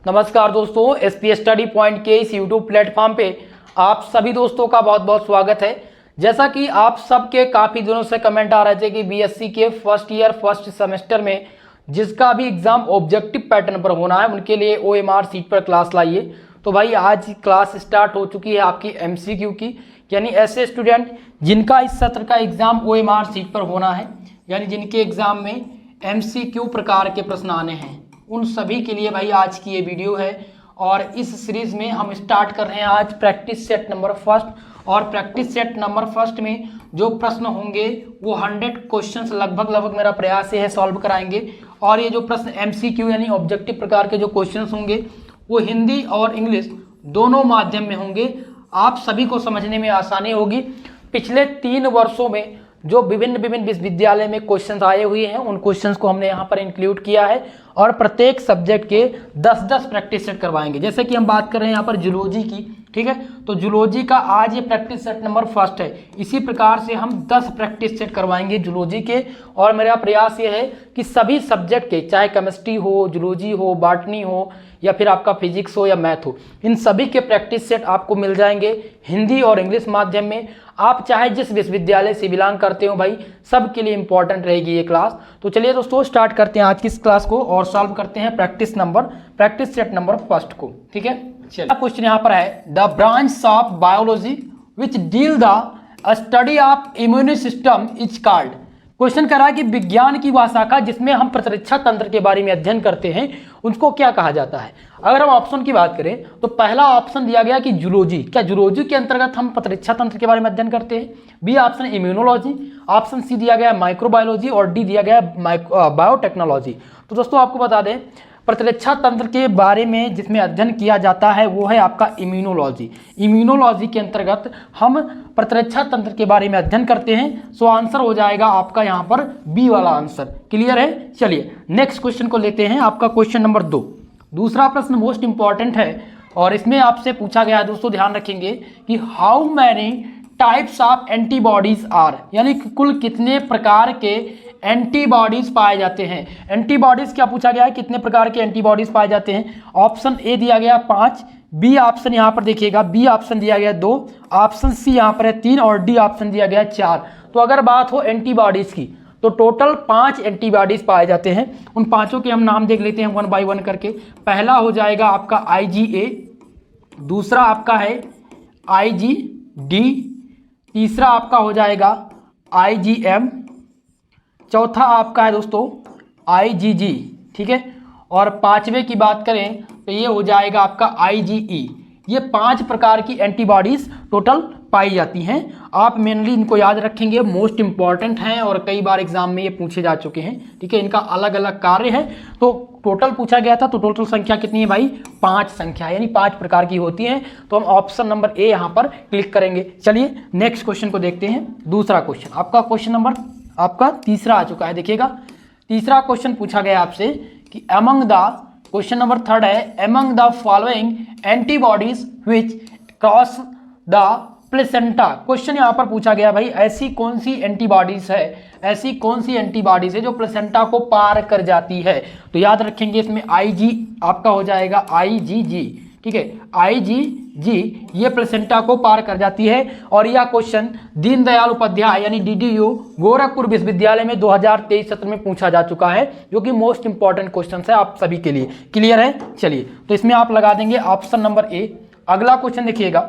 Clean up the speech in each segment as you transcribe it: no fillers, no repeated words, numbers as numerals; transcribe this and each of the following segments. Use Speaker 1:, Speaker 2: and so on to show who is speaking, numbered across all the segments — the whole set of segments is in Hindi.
Speaker 1: नमस्कार दोस्तों, एसपी स्टडी पॉइंट के इस यूट्यूब प्लेटफॉर्म पे आप सभी दोस्तों का बहुत बहुत स्वागत है। जैसा कि आप सबके काफ़ी दिनों से कमेंट आ रहे थे कि बीएससी के फर्स्ट ईयर फर्स्ट सेमेस्टर में जिसका भी एग्जाम ऑब्जेक्टिव पैटर्न पर होना है उनके लिए ओएमआर सीट पर क्लास लाइए। तो भाई आज क्लास स्टार्ट हो चुकी है आपकी एमसीक्यू की, यानी ऐसे स्टूडेंट जिनका इस सत्र का एग्जाम ओएमआर सीट पर होना है, यानी जिनके एग्जाम में एमसीक्यू प्रकार के प्रश्न आने हैं, उन सभी के लिए भाई आज की ये वीडियो है। और इस सीरीज में हम स्टार्ट कर रहे हैं आज प्रैक्टिस सेट नंबर फर्स्ट। और प्रैक्टिस सेट नंबर फर्स्ट में जो प्रश्न होंगे वो 100 क्वेश्चंस लगभग मेरा प्रयास है सॉल्व कराएंगे। और ये जो प्रश्न एमसीक्यू यानी ऑब्जेक्टिव प्रकार के जो क्वेश्चंस होंगे वो हिंदी और इंग्लिश दोनों माध्यम में होंगे। आप सभी को समझने में आसानी होगी। पिछले 3 वर्षों में जो विभिन्न विश्वविद्यालय में क्वेश्चंस आए हुए हैं उन क्वेश्चंस को हमने यहाँ पर इंक्लूड किया है और प्रत्येक सब्जेक्ट के 10-10 प्रैक्टिस सेट करवाएंगे। जैसे कि हम बात कर रहे हैं यहाँ पर जूलॉजी की, ठीक है, तो जूलॉजी का आज ये प्रैक्टिस सेट नंबर फर्स्ट है। इसी प्रकार से हम 10 प्रैक्टिस सेट करवाएंगे जूलॉजी के। और मेरा प्रयास ये है कि सभी सब्जेक्ट के, चाहे केमिस्ट्री हो, जूलॉजी हो, बॉटनी हो या फिर आपका फिजिक्स हो या मैथ हो, इन सभी के प्रैक्टिस सेट आपको मिल जाएंगे हिंदी और इंग्लिश माध्यम में। आप चाहे जिस विश्वविद्यालय से बिलोंग करते हो भाई, सबके लिए इंपॉर्टेंट रहेगी ये क्लास। तो चलिए दोस्तों स्टार्ट करते हैं आज की इस क्लास को और सॉल्व करते हैं प्रैक्टिस सेट नंबर फर्स्ट को, ठीक है। चलिए क्वेश्चन यहाँ पर है, the branch of biology which deal the study of immune system is called. Question कह रहा है कि विज्ञान की वह शाखा जिसमें हम प्रतिरक्षा तंत्र के बारे में अध्ययन करते हैं उनको क्या कहा जाता है। अगर हम ऑप्शन की बात करें तो पहला ऑप्शन दिया गया कि जूलॉजी। क्या जूलॉजी के अंतर्गत हम प्रतिरक्षा तंत्र के बारे में अध्ययन करते हैं? B option immunology, option C दिया गया माइक्रोबायोलॉजी और डी दिया गया बायोटेक्नोलॉजी। तो दोस्तों आपको बता दें प्रतिरक्षा तंत्र के बारे में जिसमें अध्ययन किया जाता है वो है आपका इम्यूनोलॉजी। इम्यूनोलॉजी के अंतर्गत हम प्रतिरक्षा तंत्र के बारे में अध्ययन करते हैं। सो आंसर हो जाएगा आपका यहाँ पर बी वाला आंसर। क्लियर है? चलिए नेक्स्ट क्वेश्चन को लेते हैं, आपका क्वेश्चन नंबर 2। दूसरा प्रश्न मोस्ट इंपॉर्टेंट है और इसमें आपसे पूछा गया है, दोस्तों ध्यान रखेंगे कि how many types of antibodies are, यानी कुल कितने प्रकार के एंटीबॉडीज पाए जाते हैं। एंटीबॉडीज क्या पूछा गया है, कितने प्रकार के एंटीबॉडीज पाए जाते हैं। ऑप्शन ए दिया गया 5, बी ऑप्शन यहाँ पर देखिएगा बी ऑप्शन दिया गया 2, ऑप्शन सी यहाँ पर है 3 और डी ऑप्शन दिया गया 4। तो अगर बात हो एंटीबॉडीज की तो टोटल 5 एंटीबॉडीज पाए जाते हैं। उन पांचों के हम नाम देख लेते हैं 1 बाय 1 करके। पहला हो जाएगा आपका IgA, दूसरा आपका है IgD, तीसरा आपका हो जाएगा IgM, चौथा आपका है दोस्तों IgG, ठीक है, और पांचवें की बात करें तो ये हो जाएगा आपका IgE। ये 5 प्रकार की एंटीबॉडीज टोटल पाई जाती हैं। आप मेनली इनको याद रखेंगे, मोस्ट इंपॉर्टेंट हैं और कई बार एग्जाम में ये पूछे जा चुके हैं, ठीक है। इनका अलग अलग कार्य है। तो टोटल पूछा गया था तो टोटल संख्या कितनी है भाई? 5 संख्या, यानी 5 प्रकार की होती हैं। तो हम ऑप्शन नंबर ए यहाँ पर क्लिक करेंगे। चलिए नेक्स्ट क्वेश्चन को देखते हैं। दूसरा क्वेश्चन आपका क्वेश्चन नंबर आपका तीसरा आ चुका है। देखिएगा तीसरा क्वेश्चन पूछा गया आपसे कि अमंग द, क्वेश्चन नंबर 3 है, among the following antibodies which cross the placenta. Question यहाँ पर पूछा गया भाई ऐसी कौन सी एंटीबॉडीज है, ऐसी कौन सी एंटीबॉडीज है जो प्लेसेंटा को पार कर जाती है। तो याद रखेंगे इसमें IG आपका हो जाएगा IgG, ठीक है, IgG ये प्लेसेंटा को पार कर जाती है। और यह क्वेश्चन दीनदयाल उपाध्याय यानी DDU गोरखपुर विश्वविद्यालय में 2023 सत्र में पूछा जा चुका है, जो कि मोस्ट इंपॉर्टेंट क्वेश्चन है आप सभी के लिए। क्लियर है? चलिए तो इसमें आप लगा देंगे ऑप्शन नंबर ए। अगला क्वेश्चन देखिएगा,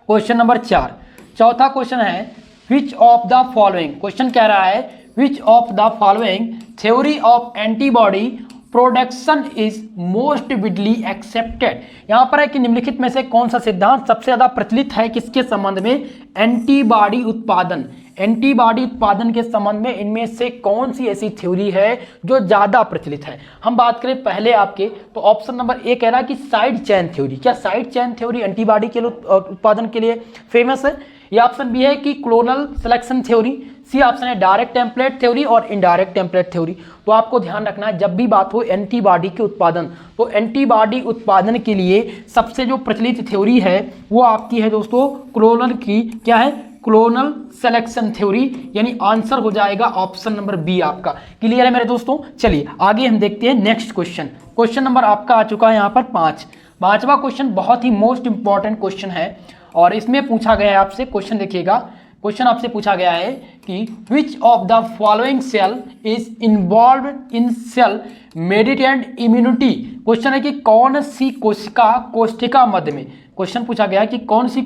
Speaker 1: क्वेश्चन नंबर 4, चौथा क्वेश्चन है which of the following. Question कह रहा है which of the following theory of antibody production is most Vidly accepted. यहाँ पर है कि निम्नलिखित में से कौन सा सिद्धांत सबसे ज्यादा प्रचलित है किसके संबंध में? एंटीबॉडी उत्पादन। एंटीबॉडी उत्पादन के संबंध में इनमें से कौन सी ऐसी थ्योरी है जो ज्यादा प्रचलित है। हम बात करें पहले आपके तो ऑप्शन नंबर ए कह रहा है कि साइड चेन थ्योरी। क्या साइड चेन थ्योरी एंटीबॉडी के उत्पादन के लिए फेमस है? ये ऑप्शन बी है कि clonal selection theory, C option है डायरेक्ट टेम्पलेट थ्योरी और इनडायरेक्ट टेम्पलेट थ्योरी। तो आपको ध्यान रखना है जब भी बात हो एंटीबॉडी के उत्पादन, तो एंटीबॉडी उत्पादन के लिए सबसे जो प्रचलित थ्योरी है वो आपकी है दोस्तों क्लोनल की, क्या है? क्लोनल सिलेक्शन थ्योरी, यानी आंसर हो जाएगा ऑप्शन नंबर बी आपका। क्लियर है मेरे दोस्तों? चलिए आगे हम देखते हैं नेक्स्ट क्वेश्चन। क्वेश्चन नंबर आपका आ चुका है यहाँ पर 5। पांचवा क्वेश्चन बहुत ही मोस्ट इंपॉर्टेंट क्वेश्चन है और इसमें पूछा गया है आपसे, क्वेश्चन देखिएगा, क्वेश्चन आपसे पूछा गया है कि which of the following cell is involve in cell mediated immunity. Question है कि कौन सी कोशिका कोशिका मध्य में, क्वेश्चन पूछा गया है कि कौन सी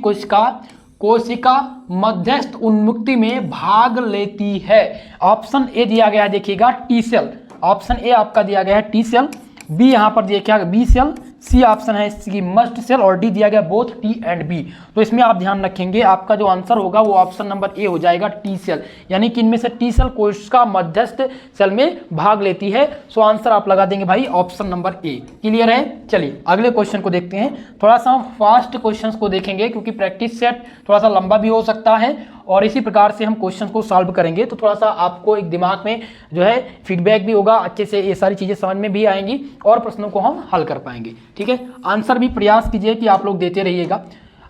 Speaker 1: कोशिका मध्यस्थ उन्मुक्ति में भाग लेती है। ऑप्शन ए दिया गया है देखिएगा टी सेल, ऑप्शन ए आपका दिया गया है टी सेल, बी यहां पर दिया क्या बी सेल, सी ऑप्शन है इसकी मस्ट सेल और डी दिया गया बोथ टी एंड बी। तो इसमें आप ध्यान रखेंगे आपका जो आंसर होगा वो ऑप्शन नंबर ए हो जाएगा टी सेल, यानी कि इनमें से टी सेल कोशिका मध्यस्थ सेल में भाग लेती है। सो आंसर आप लगा देंगे भाई ऑप्शन नंबर ए। क्लियर है? चलिए अगले क्वेश्चन को देखते हैं। थोड़ा सा हम फास्ट क्वेश्चन को देखेंगे क्योंकि प्रैक्टिस सेट थोड़ा सा लंबा भी हो सकता है और इसी प्रकार से हम क्वेश्चन को सॉल्व करेंगे तो थोड़ा सा आपको एक दिमाग में जो है फीडबैक भी होगा, अच्छे से ये सारी चीजें समझ में भी आएंगी और प्रश्नों को हम हल कर पाएंगे। ठीक है, आंसर भी प्रयास कीजिए कि आप लोग देते रहिएगा।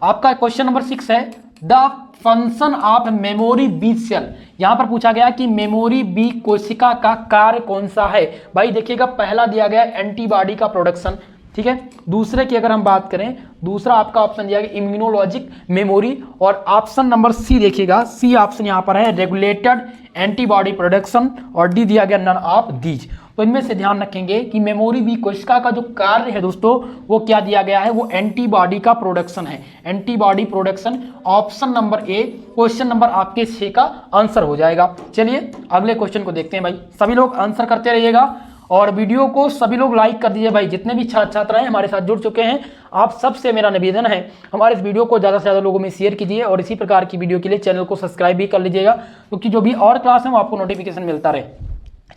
Speaker 1: आपका क्वेश्चन नंबर 6 है the function of memory B cell. यहां पर पूछा गया कि मेमोरी बी कोशिका का कार्य कौन सा है। भाई देखिएगा पहला दिया गया एंटीबॉडी का प्रोडक्शन, ठीक है। दूसरे की अगर हम बात करें, दूसरा आपका ऑप्शन दिया गया इम्यूनोलॉजिक मेमोरी और ऑप्शन नंबर सी देखिएगा, सी ऑप्शन यहां पर है रेगुलेटेड एंटीबॉडी प्रोडक्शन और डी दिया गया नन ऑफ दीज। तो इनमें से ध्यान रखेंगे कि मेमोरी बी कोशिका का जो कार्य है दोस्तों वो क्या दिया गया है, वो एंटीबॉडी का प्रोडक्शन है, antibody production. Option number A question number आपके 6 का आंसर हो जाएगा। चलिए अगले क्वेश्चन को देखते हैं। भाई सभी लोग आंसर करते रहिएगा और वीडियो को सभी लोग लाइक कर दीजिए। भाई जितने भी छात्र छात्राएं हमारे साथ जुड़ चुके हैं, आप सबसे मेरा निवेदन है हमारे इस वीडियो को ज़्यादा से ज़्यादा लोगों में शेयर कीजिए और इसी प्रकार की वीडियो के लिए चैनल को सब्सक्राइब भी कर लीजिएगा क्योंकि जो भी और क्लास है वो आपको नोटिफिकेशन मिलता रहे।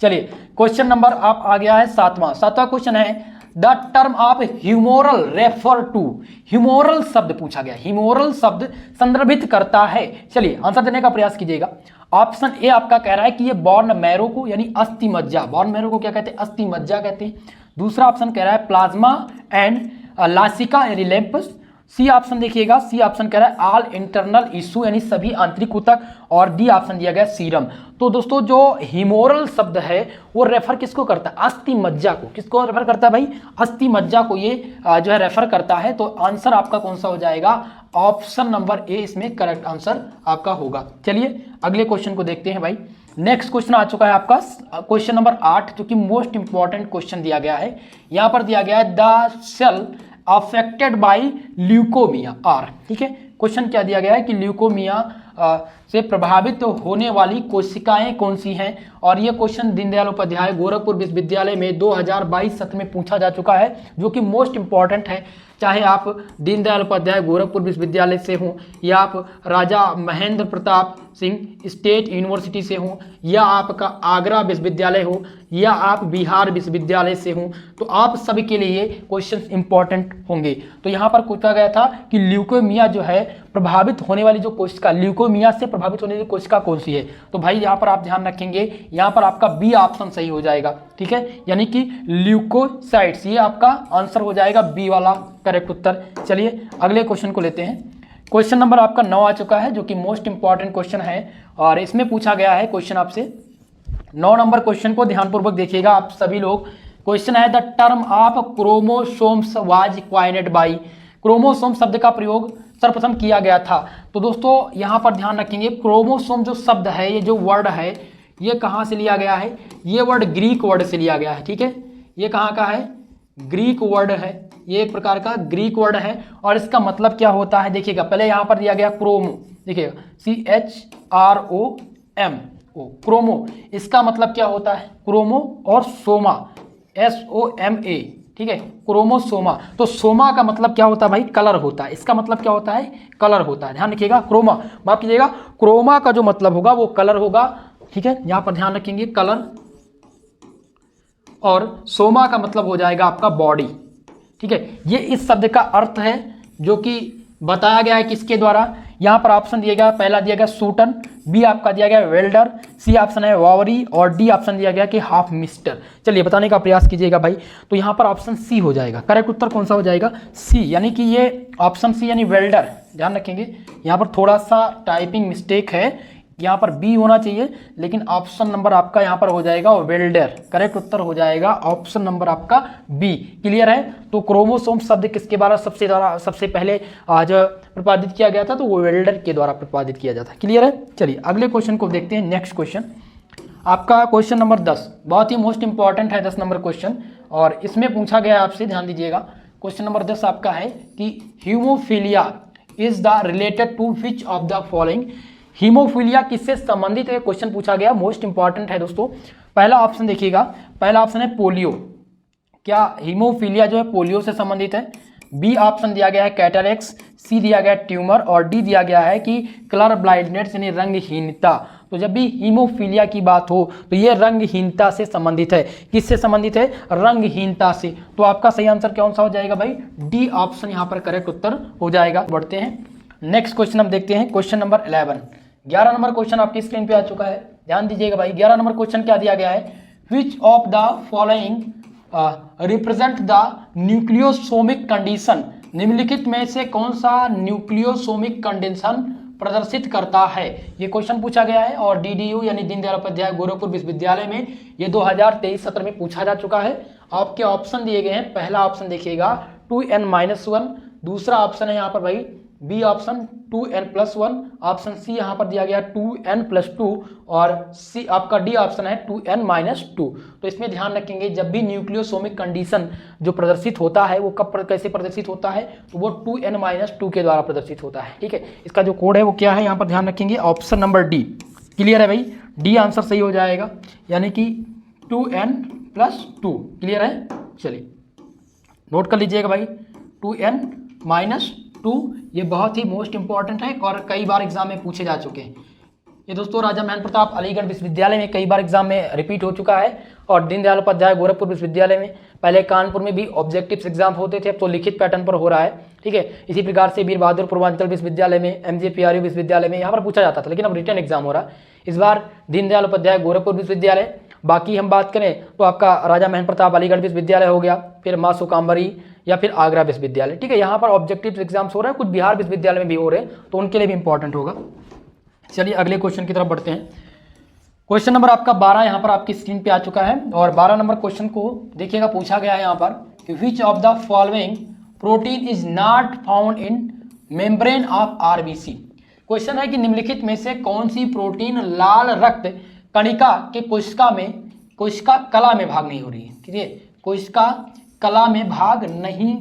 Speaker 1: चलिए क्वेश्चन नंबर आप आ गया है 7वां क्वेश्चन है the term of humoral refer to. Humoral शब्द पूछा गया, ह्यूमोरल शब्द संदर्भित करता है। चलिए आंसर देने का प्रयास कीजिएगा। ऑप्शन ए आपका कह रहा है कि ये बॉर्न मैरो को यानी अस्थि मज्जा, बॉर्न मैरो को क्या कहते हैं, अस्थि मज्जा कहते हैं। दूसरा ऑप्शन कह रहा है प्लाज्मा एंड लासिका यानी लैंपस। सी ऑप्शन देखिएगा, सी ऑप्शन कह रहा है ऑल इंटरनल इशू यानी सभी आंतरिक ऊतक और डी ऑप्शन दिया गया सीरम। तो दोस्तों जो हीमोरल शब्द है वो रेफर किसको करता है, अस्थि मज्जा को। किसको रेफर करता है भाई, अस्थि मज्जा को ये जो है रेफर करता है। तो आंसर आपका कौन सा हो जाएगा, ऑप्शन नंबर ए इसमें करेक्ट आंसर आपका होगा। चलिए अगले क्वेश्चन को देखते हैं। भाई नेक्स्ट क्वेश्चन आ चुका है आपका क्वेश्चन नंबर 8 जो कि मोस्ट इंपॉर्टेंट क्वेश्चन दिया गया है। यहां पर दिया गया है the cell affected by leukaemia are. ठीक है, क्वेश्चन क्या दिया गया है कि ल्यूकोमिया से प्रभावित होने वाली कोशिकाएं कौन सी हैं। और ये क्वेश्चन दीनदयाल उपाध्याय गोरखपुर विश्वविद्यालय में 2022 सत्र में पूछा जा चुका है जो कि मोस्ट इंपॉर्टेंट है। चाहे आप दीनदयाल उपाध्याय गोरखपुर विश्वविद्यालय से हों या आप राजा महेंद्र प्रताप सिंह स्टेट यूनिवर्सिटी से हों या आपका आगरा विश्वविद्यालय हो या आप बिहार विश्वविद्यालय से हों, तो आप सभी के लिए क्वेश्चन इंपॉर्टेंट होंगे। तो यहाँ पर पूछा गया था कि ल्यूकोमिया जो है प्रभावित होने वाली जो कोशिका, ल्यूकोमिया से प्रभावित होने वाली कोशिका कौन सी है। तो भाई यहाँ पर आप ध्यान रखेंगे, यहाँ पर आपका बी ऑप्शन सही हो जाएगा। ठीक है, यानी कि ल्यूकोसाइट्स, ये आपका आंसर हो जाएगा बी वाला करेक्ट उत्तर। चलिए अगले क्वेश्चन को लेते हैं। क्वेश्चन नंबर आपका 9 आ चुका है जो कि मोस्ट इंपॉर्टेंट क्वेश्चन है और इसमें पूछा गया है क्वेश्चन आपसे 9 नंबर क्वेश्चन को ध्यानपूर्वक देखिएगा आप सभी लोग। क्वेश्चन है the term of chromosomes was coined by. Chromosome शब्द का प्रयोग सर्वप्रथम किया गया था। तो दोस्तों यहाँ पर ध्यान रखेंगे, क्रोमोसोम जो शब्द है, ये जो वर्ड है, ये कहाँ से लिया गया है, ये वर्ड ग्रीक वर्ड से लिया गया है। ठीक है, ये कहाँ का है, ग्रीक वर्ड है, ये एक प्रकार का ग्रीक वर्ड है और इसका मतलब क्या होता है देखिएगा। पहले यहाँ पर दिया गया क्रोमो, देखिएगा CHROMO, क्रोमो, इसका मतलब क्या होता है, क्रोमो और सोमा SOMA। ठीक है, क्रोमोसोमा। तो सोमा का मतलब क्या होता है भाई, कलर होता है। इसका मतलब क्या होता है, कलर होता है। ध्यान रखिएगा, क्रोमा, माफ कीजिएगा, क्रोमा का जो मतलब होगा वो कलर होगा। ठीक है, यहां पर ध्यान रखेंगे कलर, और सोमा का मतलब हो जाएगा आपका बॉडी। ठीक है, ये इस शब्द का अर्थ है जो कि बताया गया है किसके द्वारा, यहाँ पर ऑप्शन दिया गया, पहला दिया गया सूटन, बी आपका दिया गया वेल्डर, सी ऑप्शन है वावरी और डी ऑप्शन दिया गया कि हाफ मिस्टर। चलिए बताने का प्रयास कीजिएगा भाई। तो यहाँ पर ऑप्शन सी हो जाएगा, करेक्ट उत्तर कौन सा हो जाएगा? सी, यानी कि ये ऑप्शन सी यानी वेल्डर। ध्यान रखेंगे यहाँ पर थोड़ा सा टाइपिंग मिस्टेक है, यहाँ पर बी होना चाहिए, लेकिन ऑप्शन नंबर आपका यहाँ पर हो जाएगा वेल्डर। करेक्ट उत्तर हो जाएगा ऑप्शन नंबर आपका बी। क्लियर है? तो क्रोमोसोम शब्द किसके द्वारा सबसे पहले आज प्रतिपादित किया गया था? तो वो वेल्डर के द्वारा प्रतिपादित किया जाता है। क्लियर है? चलिए अगले क्वेश्चन को देखते हैं। नेक्स्ट क्वेश्चन आपका क्वेश्चन नंबर 10, बहुत ही मोस्ट इंपॉर्टेंट है 10 नंबर क्वेश्चन, और इसमें पूछा गया आपसे, ध्यान दीजिएगा। क्वेश्चन नंबर 10 आपका है कि haemophilia is the related to which of the following. Haemophilia किससे संबंधित है? क्वेश्चन पूछा गया, मोस्ट इंपॉर्टेंट है दोस्तों। पहला ऑप्शन देखिएगा, पहला ऑप्शन है पोलियो। क्या हीमोफीलिया जो है पोलियो से संबंधित है? बी ऑप्शन दिया गया है कैटरेक्स, सी दिया गया है ट्यूमर और डी दिया गया है कि कलर ब्लाइंडनेस यानी रंगहीनता। तो जब भी हीमोफीलिया की बात हो तो ये रंगहीनता से संबंधित है। किससे संबंधित है? रंगहीनता से। तो आपका सही आंसर कौन सा हो जाएगा भाई? डी ऑप्शन यहाँ पर करेक्ट उत्तर हो जाएगा। बढ़ते हैं नेक्स्ट क्वेश्चन हम देखते हैं, क्वेश्चन नंबर 11। 11 नंबर क्वेश्चन आपकी स्क्रीन पे आ चुका है, ध्यान दीजिएगा भाई। 11 नंबर क्वेश्चन क्या दिया गया है? Which of the following represent the nucleosomic condition. निम्नलिखित में से कौन सा न्यूक्लियोसोमिक कंडीशन प्रदर्शित करता है? ये क्वेश्चन पूछा गया है और DDU यानी दीनदयाल उपाध्याय गोरखपुर विश्वविद्यालय में ये 2023 सत्र में पूछा जा चुका है। आपके ऑप्शन दिए गए हैं, पहला ऑप्शन देखिएगा 2n-1, दूसरा ऑप्शन है यहाँ पर भाई B option 2n+1, option C यहाँ पर दिया गया 2n+2 और सी आपका डी ऑप्शन है 2n-2। तो इसमें ध्यान रखेंगे जब भी न्यूक्लियोसोमिक कंडीशन जो प्रदर्शित होता है वो कब कैसे प्रदर्शित होता है? तो वो 2n-2 के द्वारा प्रदर्शित होता है। ठीक है, इसका जो कोड है वो क्या है यहाँ पर ध्यान रखेंगे, ऑप्शन नंबर डी। क्लियर है भाई? डी आंसर सही हो जाएगा, यानी कि 2n+2। क्लियर है? चलिए नोट कर लीजिएगा भाई, 2n-2। ये बहुत ही मोस्ट इंपॉर्टेंट है और कई बार एग्जाम में पूछे जा चुके हैं। ये दोस्तों राजा महन प्रताप अलीगढ़ विश्वविद्यालय में कई बार एग्जाम में रिपीट हो चुका है और दीनदयाल उपाध्याय गोरखपुर विश्वविद्यालय में, पहले कानपुर में भी ऑब्जेक्टिव्स एग्जाम होते थे, अब तो लिखित पैटर्न पर हो रहा है। ठीक है, इसी प्रकार से वीर बहादुर पूर्वांचल विश्वविद्यालय में, MJPRU विश्वविद्यालय में यहाँ पर पूछा जाता था, लेकिन अब रिटर्न एग्जाम हो रहा है। इस बार दीनदयाल उपाध्याय गोरखपुर विश्वविद्यालय। बाकी हम बात करें तो आपका राजा महन प्रताप अलीगढ़ विश्वविद्यालय हो गया, फिर माँ सुकाम्बरी या फिर आगरा विश्वविद्यालय। ठीक है, यहाँ पर ऑब्जेक्टिव एग्जाम्स हो रहे हैं, कुछ बिहार विश्वविद्यालय में भी हो रहे हैं, तो उनके लिए भी इंपॉर्टेंट होगा। चलिए अगले क्वेश्चन की तरफ बढ़ते हैं। क्वेश्चन नंबर आपका 12 यहाँ पर आपकी स्क्रीन पे आ चुका है और 12 नंबर क्वेश्चन को देखिएगा, पूछा गया है यहाँ पर कि which of the following protein is not found in membrane of RBC। Question है कि निम्नलिखित में से कौन सी प्रोटीन लाल रक्त कणिका के कोशिका कला में भाग नहीं हो रही है? ठीक है, कोशिका कला में भाग नहीं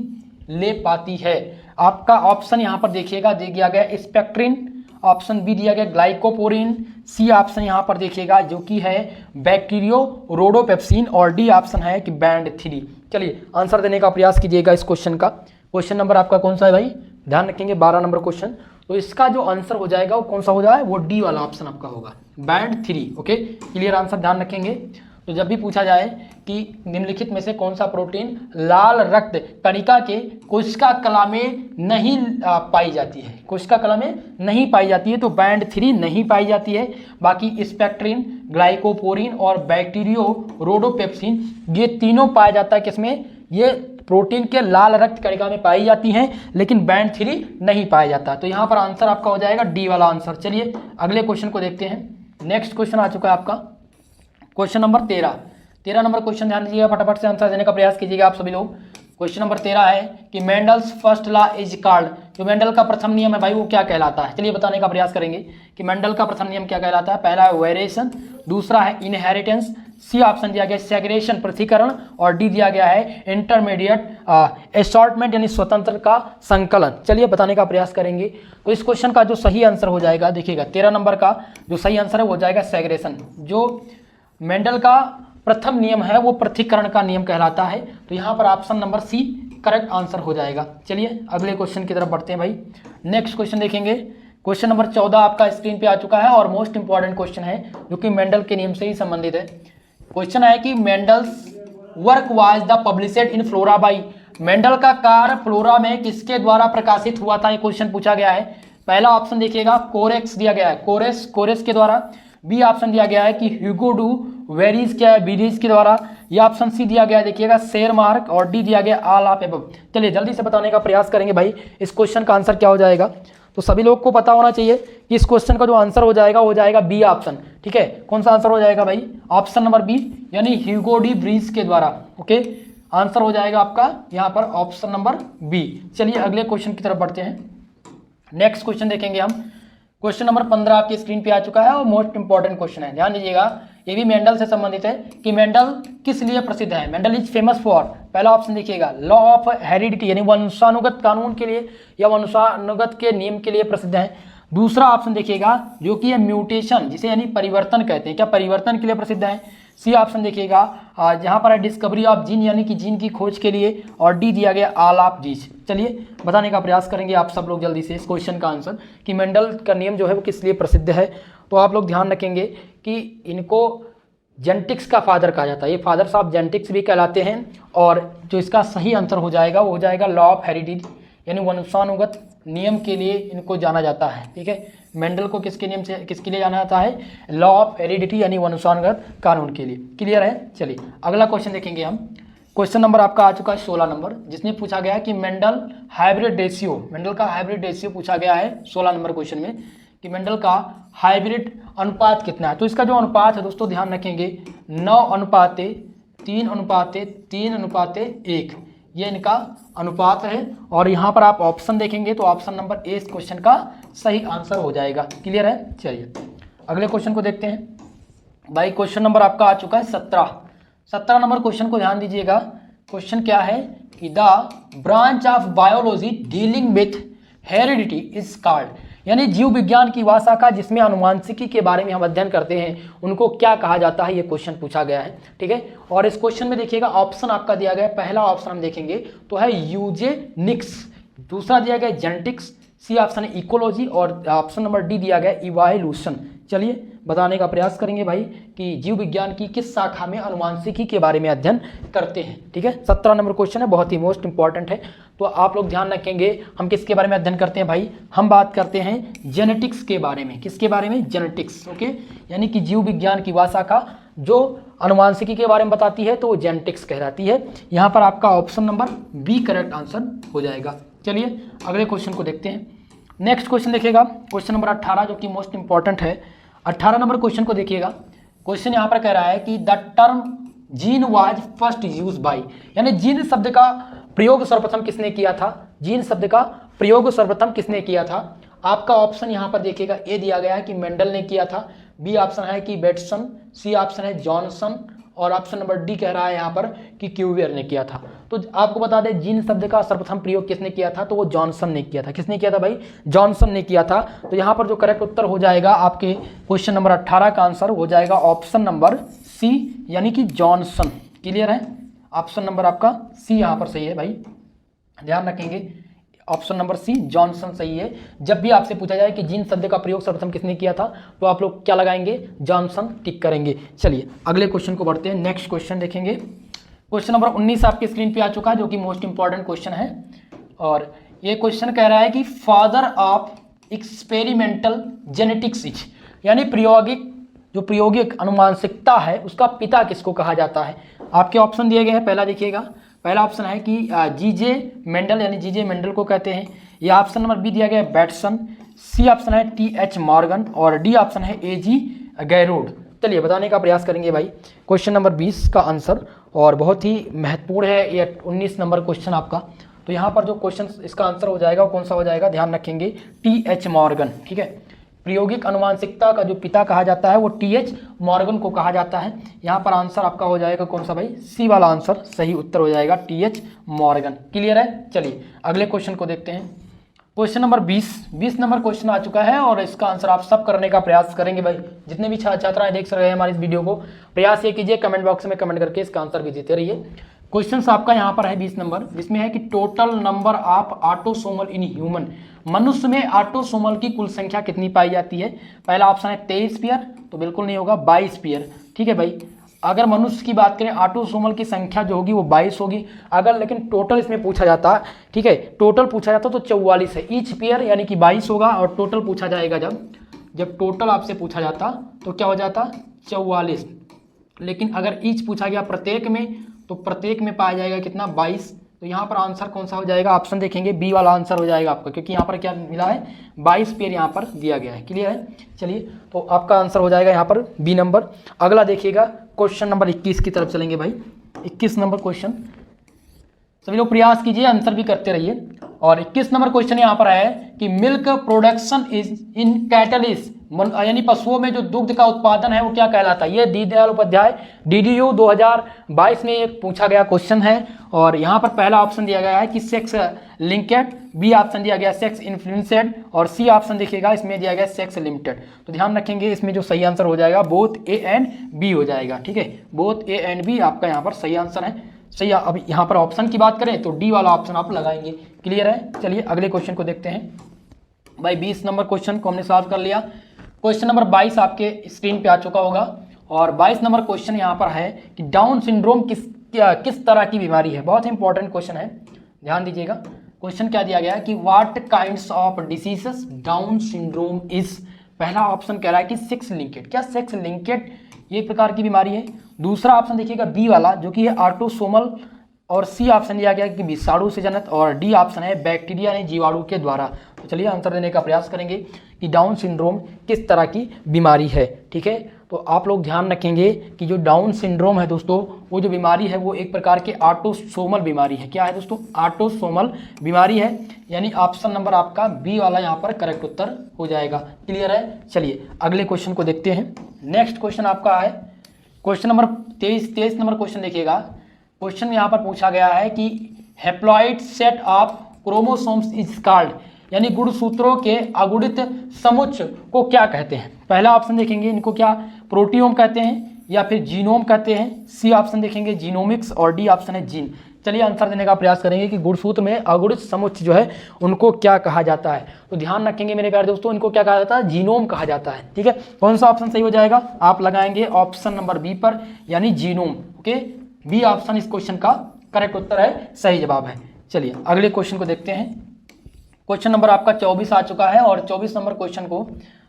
Speaker 1: ले पाती है। आपका ऑप्शन यहाँ पर देखिएगा दिया गया स्पेक्ट्रिन, ऑप्शन बी दिया गया ग्लाइकोपोरिन, सी ऑप्शन यहाँ पर देखिएगा जो कि है बैक्टीरियो रोडोपेप्सिन और डी ऑप्शन है कि बैंड 3। चलिए आंसर देने का प्रयास कीजिएगा इस क्वेश्चन का। क्वेश्चन नंबर आपका कौन सा है भाई? ध्यान रखेंगे 12 नंबर क्वेश्चन। तो इसका जो आंसर हो जाएगा वो कौन सा हो जाए? वो डी वाला ऑप्शन आपका होगा, बैंड 3। ओके, क्लियर आंसर ध्यान रखेंगे। तो जब भी पूछा जाए कि निम्नलिखित में से कौन सा प्रोटीन लाल रक्त कणिका के कोशिका कला में नहीं पाई जाती है, कोशिका कला में नहीं पाई जाती है, तो बैंड 3 नहीं पाई जाती है। बाकी स्पेक्ट्रिन, ग्लाइकोपोरिन और बैक्टीरियो रोडोपेप्सिन ये तीनों पाया जाता है किसमें? ये प्रोटीन के लाल रक्त कणिका में पाई जाती हैं, लेकिन बैंड 3 नहीं पाया जाता। तो यहाँ पर आंसर आपका हो जाएगा डी वाला आंसर। चलिए अगले क्वेश्चन को देखते हैं। नेक्स्ट क्वेश्चन आ चुका है आपका क्वेश्चन नंबर 13 नंबर क्वेश्चन, ध्यान दीजिएगा, फटाफट से आंसर देने का प्रयास कीजिएगा आप सभी लोग। क्वेश्चन नंबर 13 है कि Mendel's first law is called. जो मेंडल का प्रथम नियम है भाई वो क्या कहलाता है? चलिए बताने का प्रयास करेंगे कि मेंडल का प्रथम नियम क्या कहलाता है। पहला है वेरिएशन, दूसरा है इनहेरिटेंस, सी ऑप्शन दिया गया सेग्रेगेशन पृथक्करण और डी दिया गया है इंटरमीडिएट असॉर्टमेंट यानी स्वतंत्र का संकलन। चलिए बताने का प्रयास करेंगे। तो इस क्वेश्चन का जो सही आंसर हो जाएगा देखिएगा 13 नंबर का जो सही आंसर है वो हो जाएगा सेग्रेगेशन। जो मेंडल का प्रथम नियम है वो पृथक्करण का नियम कहलाता है। तो यहाँ पर option number C correct answer हो जाएगा। चलिए अगले क्वेश्चन की तरफ बढ़ते हैं भाई। नेक्स्ट क्वेश्चन देखेंगे, क्वेश्चन नंबर 14 आपका स्क्रीन पे आ चुका है और मोस्ट इंपॉर्टेंट क्वेश्चन है जो कि मेंडल के नियम से ही संबंधित है। क्वेश्चन है कि Mendel's work was the published in flora by. Mendel का कार्य फ्लोरा में किसके द्वारा प्रकाशित हुआ था? ये क्वेश्चन पूछा गया है। पहला ऑप्शन देखिएगा कोरेक्स दिया गया है, कोरेस के द्वारा। बी ऑप्शन दिया गया है कि ह्यूगो डू वेरीज क्या है, बीरीज के द्वारा। ये ऑप्शन सी दिया गया है देखिएगा शेरमार्क, और डी दिया गया ऑल ऑफ एबव। चलिए जल्दी से बताने का प्रयास करेंगे भाई इस क्वेश्चन का आंसर क्या हो जाएगा। तो सभी लोग को पता होना चाहिए कि इस क्वेश्चन का जो आंसर हो जाएगा वो जाएगा बी ऑप्शन। ठीक है, कौन सा आंसर हो जाएगा भाई, ऑप्शन नंबर बी, यानी ह्यूगो डी ब्रीज के द्वारा। ओके, आंसर हो जाएगा आपका यहाँ पर ऑप्शन नंबर बी। चलिए अगले क्वेश्चन की तरफ बढ़ते हैं। नेक्स्ट क्वेश्चन देखेंगे हम। क्वेश्चन नंबर 15 आपकी स्क्रीन पे आ चुका है और मोस्ट इंपॉर्टेंट क्वेश्चन है, ध्यान दीजिएगा। ये भी मेंडल से संबंधित है कि मेंडल किस लिए प्रसिद्ध है। मेंडल इज फेमस फॉर, पहला ऑप्शन देखिएगा लॉ ऑफ हेरिडिटी यानी वंशानुगत कानून के लिए या वंशानुगत के नियम के लिए प्रसिद्ध है। दूसरा ऑप्शन देखिएगा जो कि है म्यूटेशन, जिसे यानी परिवर्तन कहते हैं, क्या परिवर्तन के लिए प्रसिद्ध है। सी ऑप्शन देखिएगा जहाँ पर है डिस्कवरी ऑफ जीन यानी कि जीन की खोज के लिए, और डी दिया गया ऑल ऑफ जीज। चलिए बताने का प्रयास करेंगे आप सब लोग जल्दी से इस क्वेश्चन का आंसर कि मेंडल का नियम जो है वो किस लिए प्रसिद्ध है। तो आप लोग ध्यान रखेंगे कि इनको जेनेटिक्स का फादर कहा जाता है, ये फादर साहब जेनेटिक्स भी कहलाते हैं। और जो इसका सही आंसर हो जाएगा वो हो जाएगा लॉ ऑफ हेरिडिटी यानी वंशानुगत नियम के लिए इनको जाना जाता है। ठीक है, मेंडल को किसके नियम से किसके लिए जाना जाता है, लॉ ऑफ हेरिडिटी यानी वंशानुगत कानून के लिए। क्लियर है। चलिए अगला क्वेश्चन देखेंगे हम। क्वेश्चन नंबर आपका आ चुका है 16 नंबर, जिसमें पूछा गया है कि मेंडल हाइब्रिड रेशियो, मेंडल का हाइब्रिड रेशियो पूछा गया है 16 नंबर क्वेश्चन में कि मेंडल का हाइब्रिड अनुपात कितना है। तो इसका जो अनुपात है दोस्तों ध्यान रखेंगे 9:3:3:1, ये इनका अनुपात है। और यहाँ पर आप ऑप्शन देखेंगे तो ऑप्शन नंबर ए इस क्वेश्चन का सही आंसर हो जाएगा। क्लियर है। चलिए अगले क्वेश्चन को देखते हैं भाई। क्वेश्चन नंबर आपका आ चुका है 17 नंबर क्वेश्चन को ध्यान दीजिएगा। क्वेश्चन क्या है कि the branch of biology dealing with heredity is called, यानी जीव विज्ञान की वह शाखा जिसमें अनुवांशिकी के बारे में हम अध्ययन करते हैं उनको क्या कहा जाता है, ये क्वेश्चन पूछा गया है। ठीक है, और इस क्वेश्चन में देखिएगा ऑप्शन आपका दिया गया है, पहला ऑप्शन हम देखेंगे तो है यूजेनिक्स, दूसरा दिया गया जेनेटिक्स, सी ऑप्शन है इकोलॉजी, और ऑप्शन नंबर डी दिया गया इवोल्यूशन। चलिए बताने का प्रयास करेंगे भाई कि जीव विज्ञान की किस शाखा में अनुवांशिकी के बारे में अध्ययन करते हैं। ठीक है, 17 नंबर क्वेश्चन है, बहुत ही मोस्ट इंपॉर्टेंट है। तो आप लोग ध्यान रखेंगे हम किसके बारे में अध्ययन करते हैं भाई, हम बात करते हैं जेनेटिक्स के बारे में। किसके बारे में, जेनेटिक्स। ओके, यानी कि जीव विज्ञान की वह शाखा जो अनुवांशिकी के बारे में बताती है तो वो जेनेटिक्स कहलाती है। यहाँ पर आपका option number B correct answer हो जाएगा। चलिए अगले क्वेश्चन को देखते हैं। नेक्स्ट क्वेश्चन देखिएगा क्वेश्चन नंबर 18 जो कि मोस्ट इंपॉर्टेंट है। 18 नंबर क्वेश्चन को देखिएगा। क्वेश्चन यहाँ पर कह रहा है कि the term gene was first use by, यानी जीन शब्द का प्रयोग सर्वप्रथम किसने किया था, जीन शब्द का प्रयोग सर्वप्रथम किसने किया था। आपका ऑप्शन यहाँ पर देखिएगा ए दिया गया है कि मेंडल ने किया था, बी ऑप्शन है कि बेटसन, सी ऑप्शन है जॉनसन, और ऑप्शन नंबर डी कह रहा है यहाँ पर कि क्यूवियर ने किया था। तो आपको बता दें जीन शब्द का सर्वप्रथम प्रयोग किसने किया था, तो वो जॉनसन ने किया था। किसने किया था भाई, जॉनसन ने किया था। तो यहाँ पर जो करेक्ट उत्तर हो जाएगा आपके क्वेश्चन नंबर 18 का आंसर हो जाएगा ऑप्शन नंबर सी यानी कि जॉनसन। क्लियर है, ऑप्शन नंबर आपका सी यहाँ पर सही है भाई, ध्यान रखेंगे ऑप्शन नंबर सी जॉनसन सही है। जब भी आपसे पूछा जाए कि जीन शब्द का प्रयोग सर्वप्रथम किसने किया था तो आप लोग क्या लगाएंगे, जॉनसन टिक करेंगे। चलिए अगले क्वेश्चन को बढ़ते हैं। नेक्स्ट क्वेश्चन देखेंगे। क्वेश्चन नंबर 19 आपकी स्क्रीन पे आ चुका है जो कि मोस्ट इंपॉर्टेंट क्वेश्चन है। और ये क्वेश्चन कह रहा है कि father of experimental genetics is, यानी प्रायोगिक अनुवांशिकता है उसका पिता किसको कहा जाता है। आपके ऑप्शन दिए गए हैं, पहला देखिएगा, पहला ऑप्शन है कि जीजे मेंडल यानी जीजे मेंडल को कहते हैं, या ऑप्शन नंबर बी दिया गया है बैटसन, सी ऑप्शन है टी.एच. मॉर्गन, और डी ऑप्शन है ए.जी. गैरोड। चलिए बताने का प्रयास करेंगे भाई क्वेश्चन नंबर 20 का आंसर, और बहुत ही महत्वपूर्ण है ये 19 नंबर क्वेश्चन आपका। तो यहाँ पर जो क्वेश्चन इसका आंसर हो जाएगा वो कौन सा हो जाएगा, ध्यान रखेंगे टी.एच. मॉर्गन। ठीक है, प्रायोगिक अनुवांशिकता का जो पिता कहा जाता है वो टी.एच. मॉर्गन को कहा जाता है। यहाँ पर आंसर आपका हो जाएगा कौन सा भाई, सी वाला आंसर सही उत्तर हो जाएगा टी.एच. मॉर्गन। क्लियर है। चलिए अगले क्वेश्चन को देखते हैं। क्वेश्चन नंबर 20 नंबर क्वेश्चन आ चुका है और इसका आंसर आप सब करने का प्रयास करेंगे भाई। जितने भी छात्राएं देख रहे हैं हमारे इस वीडियो को, प्रयास ये कीजिए कमेंट बॉक्स में कमेंट करके इसका आंसर भी देते रहिए। क्वेश्चन आपका यहाँ पर है 20 नंबर, जिसमें है कि total number of autosomal in human, मनुष्य में ऑटोसोमल की कुल संख्या कितनी पाई जाती है। पहला ऑप्शन है 23 पेयर, तो बिल्कुल नहीं होगा, 22 पेयर। ठीक है भाई, अगर मनुष्य की बात करें ऑटोसोमल की संख्या जो होगी वो 22 होगी। अगर लेकिन टोटल इसमें पूछा जाता, ठीक है, टोटल पूछा जाता तो 44 है। ईच पेयर यानी कि 22 होगा, और टोटल पूछा जाएगा जब टोटल आपसे पूछा जाता तो क्या हो जाता 44। लेकिन अगर ईच पूछा गया प्रत्येक में, तो प्रत्येक में पाया जाएगा कितना 22। तो यहाँ पर आंसर कौन सा हो जाएगा, ऑप्शन देखेंगे बी वाला आंसर हो जाएगा आपका, क्योंकि यहाँ पर क्या मिला है 22 पेयर यहाँ पर दिया गया है। क्लियर है। चलिए तो आपका आंसर हो जाएगा यहाँ पर बी नंबर। अगला देखिएगा क्वेश्चन नंबर 21 की तरफ चलेंगे भाई। 21 नंबर क्वेश्चन, सभी लोग प्रयास कीजिए, आंसर भी करते रहिए। और 21 नंबर क्वेश्चन यहाँ पर है कि मिल्क प्रोडक्शन इज इन कैटलिस, यानी पशुओं में जो दुग्ध का उत्पादन है वो क्या कहलाता है। ये दीनदयाल उपाध्याय DDU 2022 में एक पूछा गया क्वेश्चन है। और यहाँ पर पहला ऑप्शन दिया गया है कि सेक्स लिंकेड, बी ऑप्शन दिया गया सेक्स इन्फ्लुएंसेड, और सी ऑप्शन देखिएगा इसमें दिया गया सेक्स लिमिटेड। तो ध्यान रखेंगे इसमें जो सही आंसर हो जाएगा बोथ ए एंड बी हो जाएगा। ठीक है, बोथ ए एंड बी आपका यहाँ पर सही आंसर है। सही। अब यहाँ पर ऑप्शन की बात करें तो डी वाला ऑप्शन आप लगाएंगे। क्लियर है। चलिए अगले क्वेश्चन को देखते हैं भाई। 20 नंबर क्वेश्चन को हमने सॉल्व कर लिया। क्वेश्चन नंबर 22 आपके स्क्रीन पे आ चुका होगा। और 22 नंबर क्वेश्चन यहाँ पर है कि डाउन सिंड्रोम किस तरह की बीमारी है। बहुत इंपॉर्टेंट क्वेश्चन है, ध्यान दीजिएगा। क्वेश्चन क्या दिया गया है कि what kinds of diseases down syndrome is. पहला ऑप्शन कह रहा है कि सेक्स लिंकेड। क्या सेक्स लिंकेड ये एक प्रकार की बीमारी है। दूसरा ऑप्शन देखिएगा बी वाला जो कि है ऑटोसोमल, और सी ऑप्शन दिया गया कि विषाणु से जनित, और डी ऑप्शन है बैक्टीरिया यानी जीवाणु के द्वारा। तो चलिए आंसर देने का प्रयास करेंगे कि डाउन सिंड्रोम किस तरह की बीमारी है। ठीक है, तो आप लोग ध्यान रखेंगे कि जो डाउन सिंड्रोम है दोस्तों, वो जो बीमारी है वो एक प्रकार के ऑटोसोमल बीमारी है। क्या है दोस्तों, ऑटोसोमल बीमारी है। यानी ऑप्शन नंबर आपका बी वाला यहाँ पर करेक्ट उत्तर हो जाएगा। क्लियर है। चलिए अगले क्वेश्चन को देखते हैं। नेक्स्ट क्वेश्चन आपका है क्वेश्चन नंबर 23 नंबर क्वेश्चन देखिएगा। क्वेश्चन यहाँ पर पूछा गया है कि haploid set of chromosomes is called, यानी गुणसूत्रों के अगुणित समुच्चय को क्या कहते हैं। पहला ऑप्शन देखेंगे इनको क्या प्रोटियोम कहते हैं या फिर जीनोम कहते हैं। सी ऑप्शन देखेंगे जीनोमिक्स, और डी ऑप्शन है जीन। चलिए आंसर देने का प्रयास करेंगे कि गुणसूत्र में अगुणित समुच्चय जो है उनको क्या कहा जाता है। तो ध्यान रखेंगे मेरे प्यारे दोस्तों, इनको क्या कहा जाता है, जीनोम कहा जाता है। ठीक है, कौन सा ऑप्शन सही हो जाएगा, आप लगाएंगे ऑप्शन नंबर बी पर, यानी जीनोम। ओके, बी ऑप्शन इस क्वेश्चन का करेक्ट उत्तर है, सही जवाब है। चलिए अगले क्वेश्चन को देखते हैं। क्वेश्चन नंबर आपका 24 आ चुका है। और 24 नंबर क्वेश्चन को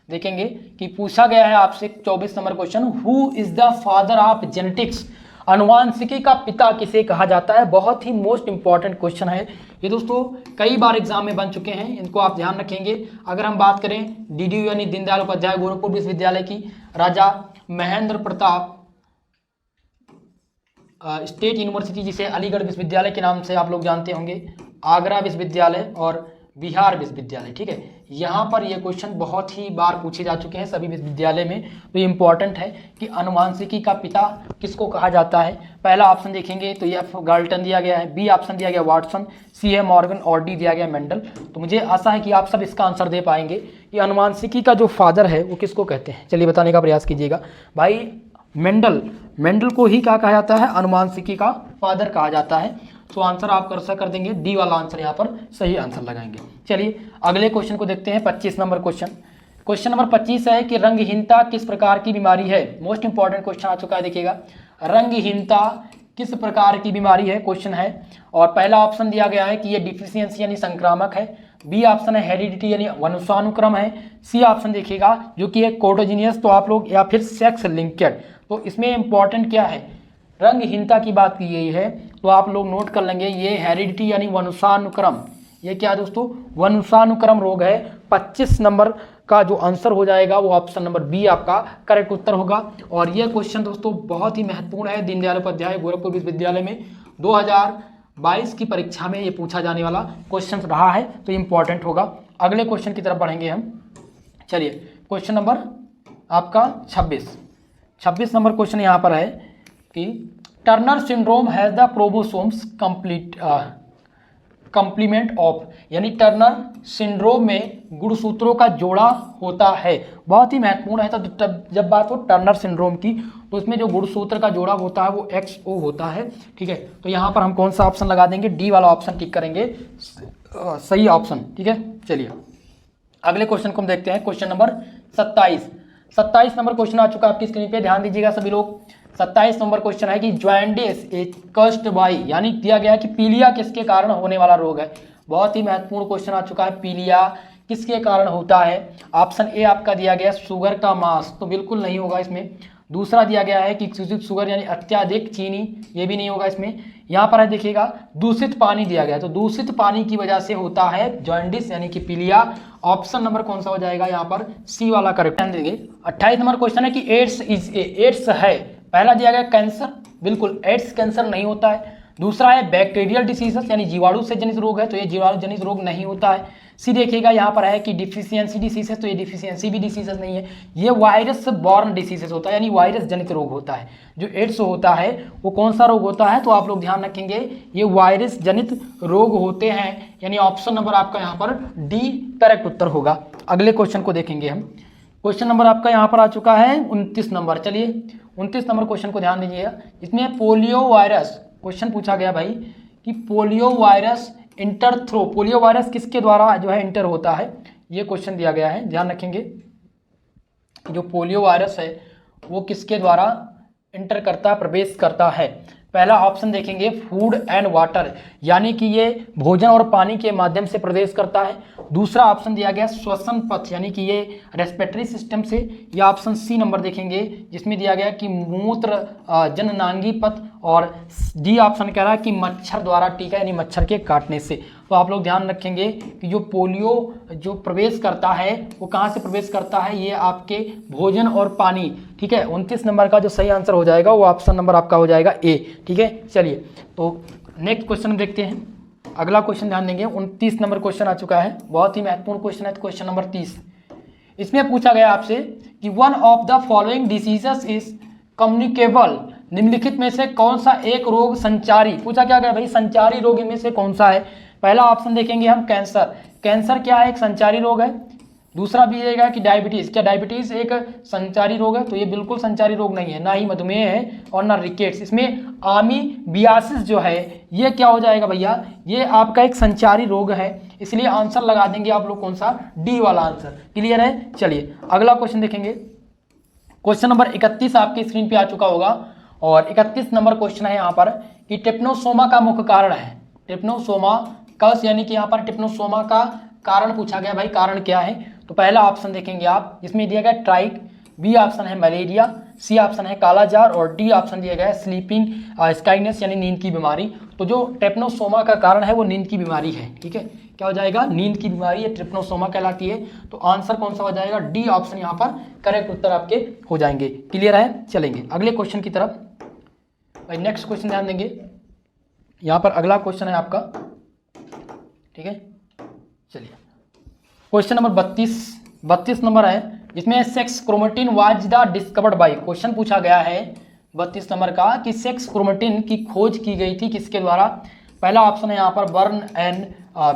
Speaker 1: देखेंगे कि पूछा गया है आपसे 24 number question, who is the father of genetics, अनुवांशिकी का पिता किसे कहा जाता है। बहुत ही मोस्ट इंपॉर्टेंट क्वेश्चन है ये दोस्तों, कई बार एग्जाम में बन चुके हैं, इनको आप ध्यान रखेंगे। अगर हम बात करें DDU यानी दीनदयाल उपाध्याय गोरखपुर विश्वविद्यालय की, राजा महेंद्र प्रताप स्टेट यूनिवर्सिटी जिसे अलीगढ़ विश्वविद्यालय के नाम से आप लोग जानते होंगे, आगरा विश्वविद्यालय और बिहार विश्वविद्यालय। ठीक है, यहाँ पर ये क्वेश्चन बहुत ही बार पूछे जा चुके हैं सभी विश्वविद्यालय में। तो ये इंपॉर्टेंट है कि अनुवांशिकी का पिता किसको कहा जाता है। पहला ऑप्शन देखेंगे तो ये गाल्टन दिया गया है, बी ऑप्शन दिया गया वाटसन, सी है मॉर्गन, और डी दिया गया मेंडल। तो मुझे आशा है कि आप सब इसका आंसर दे पाएंगे कि अनुवांशिकी का जो फादर है वो किसको कहते हैं। चलिए बताने का प्रयास कीजिएगा भाई। मेंडल को ही क्या कहा जाता है, अनुवांशिकी का फादर कहा जाता है। तो आंसर आप कर देंगे डी वाला आंसर यहाँ पर सही आंसर लगाएंगे। चलिए अगले क्वेश्चन को देखते हैं। 25 नंबर क्वेश्चन। क्वेश्चन नंबर 25 है कि रंगहीनता किस प्रकार की बीमारी है। मोस्ट इंपॉर्टेंट क्वेश्चन आ चुका है, देखिएगा रंगहीनता किस प्रकार की बीमारी है क्वेश्चन है। और पहला ऑप्शन दिया गया है कि ये डिफिशियंसी यानी संक्रामक है, बी ऑप्शन है हेरिडिटी यानी वंशानुक्रम है, सी ऑप्शन देखिएगा जो कि है कोटोजीनियस, तो आप लोग, या फिर सेक्स लिंकेड। तो इसमें इंपॉर्टेंट क्या है, रंगहीनता की बात की गई है, तो आप लोग नोट कर लेंगे ये हेरिडिटी यानी वंशानुक्रम। ये क्या है दोस्तों, वंशानुक्रम रोग है। 25 नंबर का जो आंसर हो जाएगा वो ऑप्शन नंबर बी आपका करेक्ट उत्तर होगा। और ये क्वेश्चन दोस्तों बहुत ही महत्वपूर्ण है, दीनदयाल उपाध्याय गोरखपुर विश्वविद्यालय में 2022 की परीक्षा में ये पूछा जाने वाला क्वेश्चन रहा है, तो इंपॉर्टेंट होगा। अगले क्वेश्चन की तरफ बढ़ेंगे हम। चलिए क्वेश्चन नंबर आपका 26 नंबर क्वेश्चन यहाँ पर है कि Turner syndrome has the chromosomes complement of, यानी टर्नर सिंड्रोम में गुणसूत्रों का जोड़ा होता है। बहुत ही महत्वपूर्ण है। तो जब बात हो टर्नर सिंड्रोम की, तो इसमें जो गुणसूत्र का जोड़ा होता है वो XO होता है। ठीक है, तो यहाँ पर हम कौन सा ऑप्शन लगा देंगे, डी वाला ऑप्शन टिक करेंगे, सही ऑप्शन। ठीक है, चलिए अगले क्वेश्चन को हम देखते हैं। क्वेश्चन नंबर 27 नंबर क्वेश्चन आ चुका है आपकी स्क्रीन पे, ध्यान दीजिएगा सभी लोग। 27 नंबर क्वेश्चन है कि जॉइंडिस इज कॉज्ड बाय, यानी दिया गया कि पीलिया किसके कारण होने वाला रोग है। बहुत ही महत्वपूर्ण क्वेश्चन आ चुका है, पीलिया किसके कारण होता है। ऑप्शन ए आपका दिया गया शुगर का मांस, तो बिल्कुल नहीं होगा इसमें। दूसरा दिया गया है कि एक्सेसिव शुगर यानी अत्याधिक चीनी, ये भी नहीं होगा इसमें। यहाँ पर है देखिएगा दूषित पानी दिया गया है, तो दूषित पानी की वजह से होता है जॉइंडिस यानी कि पीलिया। ऑप्शन नंबर कौन सा हो जाएगा यहाँ पर, सी वाला करेक्ट आंसर देंगे। 28 नंबर क्वेश्चन है कि एड्स है। पहला दिया गया कैंसर, बिल्कुल एड्स कैंसर नहीं होता है। दूसरा है बैक्टीरियल डिसीजेस यानी जीवाणु से जनित रोग है, तो ये जीवाणु जनित रोग नहीं होता है। सी देखिएगा यहाँ पर है कि डिफिशियंसी डिसीज है, तो ये डिफिशियंसी भी डिसीजेस नहीं है। ये वायरस बॉर्न डिसीजेस होता है यानी वायरस जनित रोग होता है। जो एड्स होता है वो कौन सा रोग होता है, तो आप लोग ध्यान रखेंगे ये वायरस जनित रोग होते हैं, यानी ऑप्शन नंबर आपका यहाँ पर डी करेक्ट उत्तर होगा। अगले क्वेश्चन को देखेंगे हम। क्वेश्चन नंबर आपका यहाँ पर आ चुका है 29 नंबर। चलिए 29 नंबर क्वेश्चन को ध्यान दीजिएगा। इसमें पोलियो वायरस क्वेश्चन पूछा गया भाई कि polio virus enter through, polio virus किसके द्वारा जो है इंटर होता है, ये क्वेश्चन दिया गया है। ध्यान रखेंगे जो पोलियो वायरस है वो किसके द्वारा इंटर करता है, प्रवेश करता है। पहला ऑप्शन देखेंगे फूड एंड वाटर, यानी कि ये भोजन और पानी के माध्यम से प्रवेश करता है। दूसरा ऑप्शन दिया गया श्वसन पथ, यानी कि ये रेस्पिरेटरी सिस्टम से। या ऑप्शन सी नंबर देखेंगे जिसमें दिया गया कि मूत्र जननांगी पथ। और डी ऑप्शन कह रहा है कि मच्छर द्वारा टीका, यानी मच्छर के काटने से। तो आप लोग ध्यान रखेंगे कि जो पोलियो जो प्रवेश करता है वो कहाँ से प्रवेश करता है, ये आपके भोजन और पानी। ठीक है, 29 नंबर का जो सही आंसर हो जाएगा वो ऑप्शन नंबर आपका हो जाएगा ए। ठीक है, चलिए तो नेक्स्ट क्वेश्चन देखते हैं। अगला क्वेश्चन ध्यान देंगे, 29 नंबर क्वेश्चन आ चुका है, बहुत ही महत्वपूर्ण क्वेश्चन है। क्वेश्चन नंबर 30, इसमें पूछा गया आपसे कि one of the following diseases is communicable, निम्नलिखित में से कौन सा एक रोग संचारी, पूछा क्या गया भाई संचारी रोग इनमें से कौन सा है। पहला ऑप्शन देखेंगे हम कैंसर, कैंसर क्या है, एक संचारी रोग है। दूसरा भी रहेगा कि डायबिटीज, क्या डायबिटीज एक संचारी रोग है, तो ये बिल्कुल संचारी रोग नहीं है, ना ही मधुमेह है और ना रिकेट्स। इसमें आमीबियासिस जो है ये क्या हो जाएगा भैया, ये आपका एक संचारी रोग है, इसलिए आंसर लगा देंगे आप लोग कौन सा, डी वाला आंसर। क्लियर है, चलिए अगला क्वेश्चन देखेंगे। क्वेश्चन नंबर 31 आपकी स्क्रीन पे आ चुका होगा और 31 नंबर क्वेश्चन है यहाँ पर कि ट्रिप्नोसोमा का मुख्य कारण है। ट्रिप्नोसोमा कस, यानी कि यहाँ पर ट्रिप्नोसोमा का कारण पूछा गया भाई, कारण क्या है। तो पहला ऑप्शन देखेंगे आप, जिसमें दिया गया ट्राइक, बी ऑप्शन है मलेरिया, सी ऑप्शन है कालाजार और डी ऑप्शन दिया गया है स्लीपिंग स्काइनेस यानी नींद की बीमारी। तो जो ट्रिप्नोसोमा का कारण है वो नींद की बीमारी है। ठीक है, क्या हो जाएगा, नींद की बीमारी है, ट्रिप्नोसोमा कहलाती है। तो आंसर कौन सा हो जाएगा, डी ऑप्शन यहाँ पर करेक्ट उत्तर आपके हो जाएंगे। क्लियर है, चलेंगे अगले क्वेश्चन की तरफ। भाई नेक्स्ट क्वेश्चन ध्यान देंगे, यहाँ पर अगला क्वेश्चन है आपका। ठीक है, चलिए क्वेश्चन नंबर 32 नंबर है, जिसमें sex chromatin was the discovered by, question पूछा गया है 32 नंबर का कि सेक्स क्रोमेटिन की खोज की गई थी किसके द्वारा। पहला ऑप्शन है यहाँ पर बर्न एंड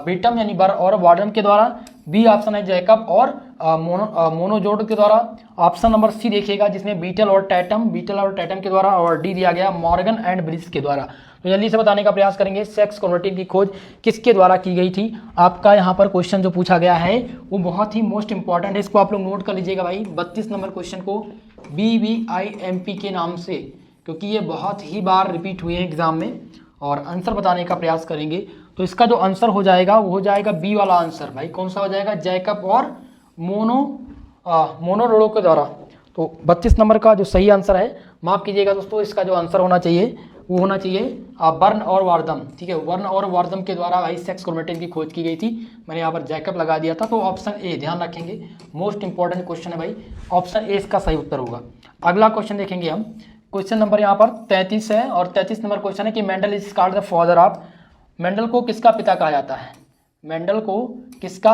Speaker 1: बीटम यानी बर और वार्डन के द्वारा, बी ऑप्शन है जैकब और मोनोजोड के द्वारा, ऑप्शन नंबर सी देखिएगा जिसमें बीटल और टैटम के द्वारा, और डी दिया गया मॉर्गन एंड ब्रिज के द्वारा। तो जल्दी से बताने का प्रयास करेंगे सेक्स क्रोमेटिन की खोज किसके द्वारा की गई थी। आपका यहाँ पर क्वेश्चन जो पूछा गया है वो बहुत ही मोस्ट इंपॉर्टेंट है, इसको आप लोग नोट कर लीजिएगा भाई। 32 नंबर क्वेश्चन को BVIMP के नाम से, क्योंकि ये बहुत ही बार रिपीट हुए हैं एग्जाम में, और आंसर बताने का प्रयास करेंगे। तो इसका जो आंसर हो जाएगा वो हो जाएगा बी वाला आंसर भाई। कौन सा हो जाएगा, जैकब और मोनोरोडो के द्वारा। तो 32 नंबर का जो सही आंसर है, माफ कीजिएगा दोस्तों, इसका जो आंसर होना चाहिए वो होना चाहिए बर्न और वार्दम। ठीक है, वर्न और वार्दम के द्वारा भाई सेक्स क्रोमेटिन की खोज की गई थी। मैंने यहाँ पर जैकब लगा दिया था, तो ऑप्शन ए ध्यान रखेंगे, मोस्ट इंपॉर्टेंट क्वेश्चन है भाई, ऑप्शन ए इसका सही उत्तर होगा। अगला क्वेश्चन देखेंगे हम, क्वेश्चन नंबर यहाँ पर 33 है और 33 नंबर क्वेश्चन है कि Mendel is called the father of, Mendel को किसका पिता कहा जाता है, मेंडल को किसका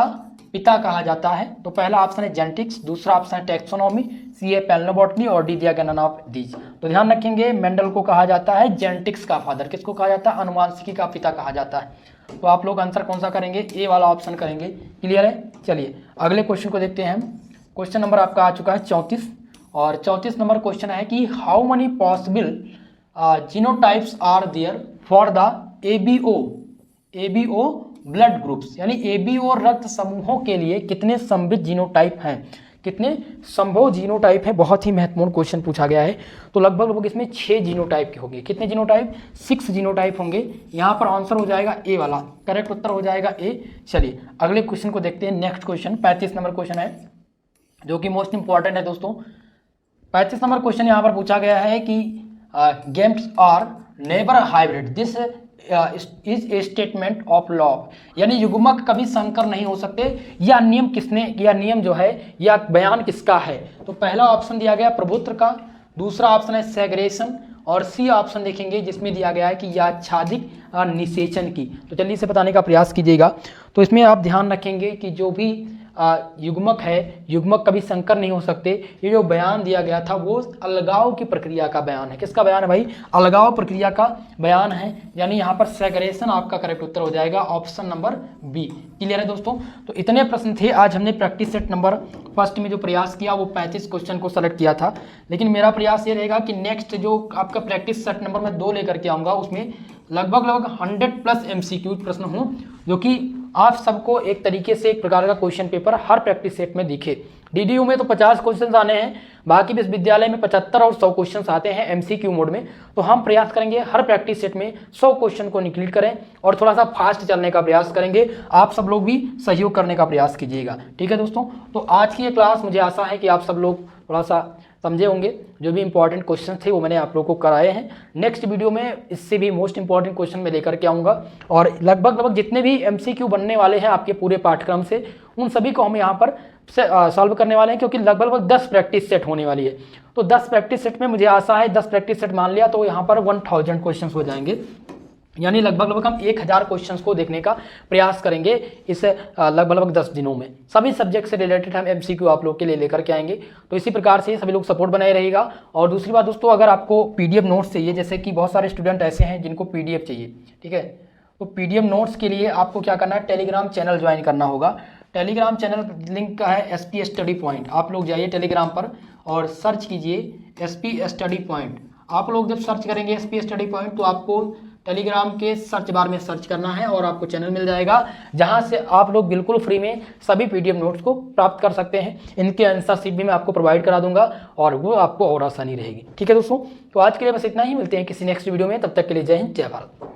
Speaker 1: पिता कहा जाता है। तो पहला ऑप्शन है जेनेटिक्स, दूसरा ऑप्शन है टैक्सोनॉमी, सी है पैलिनोबॉटनी और डी दिया गया नन ऑफ दीज। तो ध्यान रखेंगे मेंडल को कहा जाता है जेनेटिक्स का फादर, किसको कहा जाता है, अनुवांशिकी का पिता कहा जाता है। तो आप लोग आंसर कौन सा करेंगे, ए वाला ऑप्शन करेंगे। क्लियर है, चलिए अगले क्वेश्चन को देखते हैं हम। क्वेश्चन नंबर आपका आ चुका है 34 और 34 नंबर क्वेश्चन है कि how many possible genotypes are there for the ABO blood groups, यानी एबीओ रक्त समूहों के लिए कितने संभावित जीनोटाइप हैं, कितने संभव जीनोटाइप हैं, बहुत ही महत्वपूर्ण क्वेश्चन पूछा गया है। तो लगभग इसमें 6 जीनोटाइप के होंगे। कितने जीनोटाइप? 6 जीनोटाइप होंगे। यहाँ पर आंसर हो जाएगा ए वाला, करेक्ट उत्तर हो जाएगा ए। चलिए अगले क्वेश्चन को देखते हैं। नेक्स्ट क्वेश्चन 35 नंबर क्वेश्चन है जो कि मोस्ट इंपॉर्टेंट है दोस्तों। 35 नंबर क्वेश्चन यहाँ पर पूछा गया है कि gametes are never hybrid, this is a statement of law, यानी युग्मक कभी संकर नहीं हो सकते। यह नियम किसने, यह नियम जो है यह बयान किसका है? तो पहला ऑप्शन दिया गया प्रभुत्व का, दूसरा ऑप्शन है सेग्रेशन, और सी ऑप्शन देखेंगे जिसमें दिया गया है कि यह आच्छादित निषेचन की। तो चलिए इसे बताने का प्रयास कीजिएगा। तो इसमें आप ध्यान रखेंगे कि जो भी युग्मक है, युग्मक कभी संकर नहीं हो सकते। ये जो बयान दिया गया था वो अलगाव की प्रक्रिया का बयान है। किसका बयान है भाई? अलगाव प्रक्रिया का बयान है, यानी यहाँ पर सेग्रेशन आपका करेक्ट उत्तर हो जाएगा, ऑप्शन नंबर बी। क्लियर है दोस्तों? तो इतने प्रश्न थे। आज हमने प्रैक्टिस सेट नंबर फर्स्ट में जो प्रयास किया वो 35 क्वेश्चन को सेलेक्ट किया था, लेकिन मेरा प्रयास ये रहेगा कि नेक्स्ट जो आपका प्रैक्टिस सेट नंबर मैं 2 लेकर के आऊँगा, उसमें लगभग 100+ MCQ प्रश्न हों, जो कि आप सबको एक तरीके से एक प्रकार का क्वेश्चन पेपर हर प्रैक्टिस सेट में दिखे। DDU में तो 50 क्वेश्चन आने हैं, बाकी विश्वविद्यालय में 75 और 100 क्वेश्चन आते हैं MCQ मोड में। तो हम प्रयास करेंगे हर प्रैक्टिस सेट में 100 क्वेश्चन को निकल करें और थोड़ा सा फास्ट चलने का प्रयास करेंगे। आप सब लोग भी सहयोग करने का प्रयास कीजिएगा, ठीक है दोस्तों? तो आज की ये क्लास मुझे आशा है कि आप सब लोग थोड़ा सा समझे होंगे। जो भी इंपॉर्टेंट क्वेश्चन थे वो मैंने आप लोगों को कराए हैं। नेक्स्ट वीडियो में इससे भी मोस्ट इंपॉर्टेंट क्वेश्चन मैं लेकर के आऊँगा, और लगभग जितने भी MCQ बनने वाले हैं आपके पूरे पाठ्यक्रम से, उन सभी को हम यहाँ पर सॉल्व करने वाले हैं, क्योंकि लगभग 10 प्रैक्टिस सेट होने वाली है। तो 10 प्रैक्टिस सेट में मुझे आशा है 10 प्रैक्टिस सेट मान लिया तो यहाँ पर 1000 क्वेश्चन हो जाएंगे, यानी लगभग हम 1000 क्वेश्चंस को देखने का प्रयास करेंगे इस लगभग 10 दिनों में। सभी सब्जेक्ट से रिलेटेड हम MCQ आप लोग के लिए लेकर के आएंगे। तो इसी प्रकार से सभी लोग सपोर्ट बनाए रहेगा। और दूसरी बात दोस्तों, अगर आपको PDF नोट्स चाहिए, जैसे कि बहुत सारे स्टूडेंट ऐसे हैं जिनको PDF चाहिए, ठीक है, तो PDF नोट्स के लिए आपको क्या करना है, टेलीग्राम चैनल ज्वाइन करना होगा। टेलीग्राम चैनल लिंक का है SP स्टडी पॉइंट। आप लोग जाइए टेलीग्राम पर और सर्च कीजिए SP स्टडी पॉइंट। आप लोग जब सर्च करेंगे SP स्टडी पॉइंट तो आपको टेलीग्राम के सर्च बार में सर्च करना है और आपको चैनल मिल जाएगा, जहां से आप लोग बिल्कुल फ्री में सभी PDF नोट्स को प्राप्त कर सकते हैं। इनके आंसर शीट भी मैं आपको प्रोवाइड करा दूंगा और वो आपको और आसानी रहेगी, ठीक है दोस्तों? तो आज के लिए बस इतना ही, मिलते हैं किसी नेक्स्ट वीडियो में। तब तक के लिए जय हिंद, जय भारत।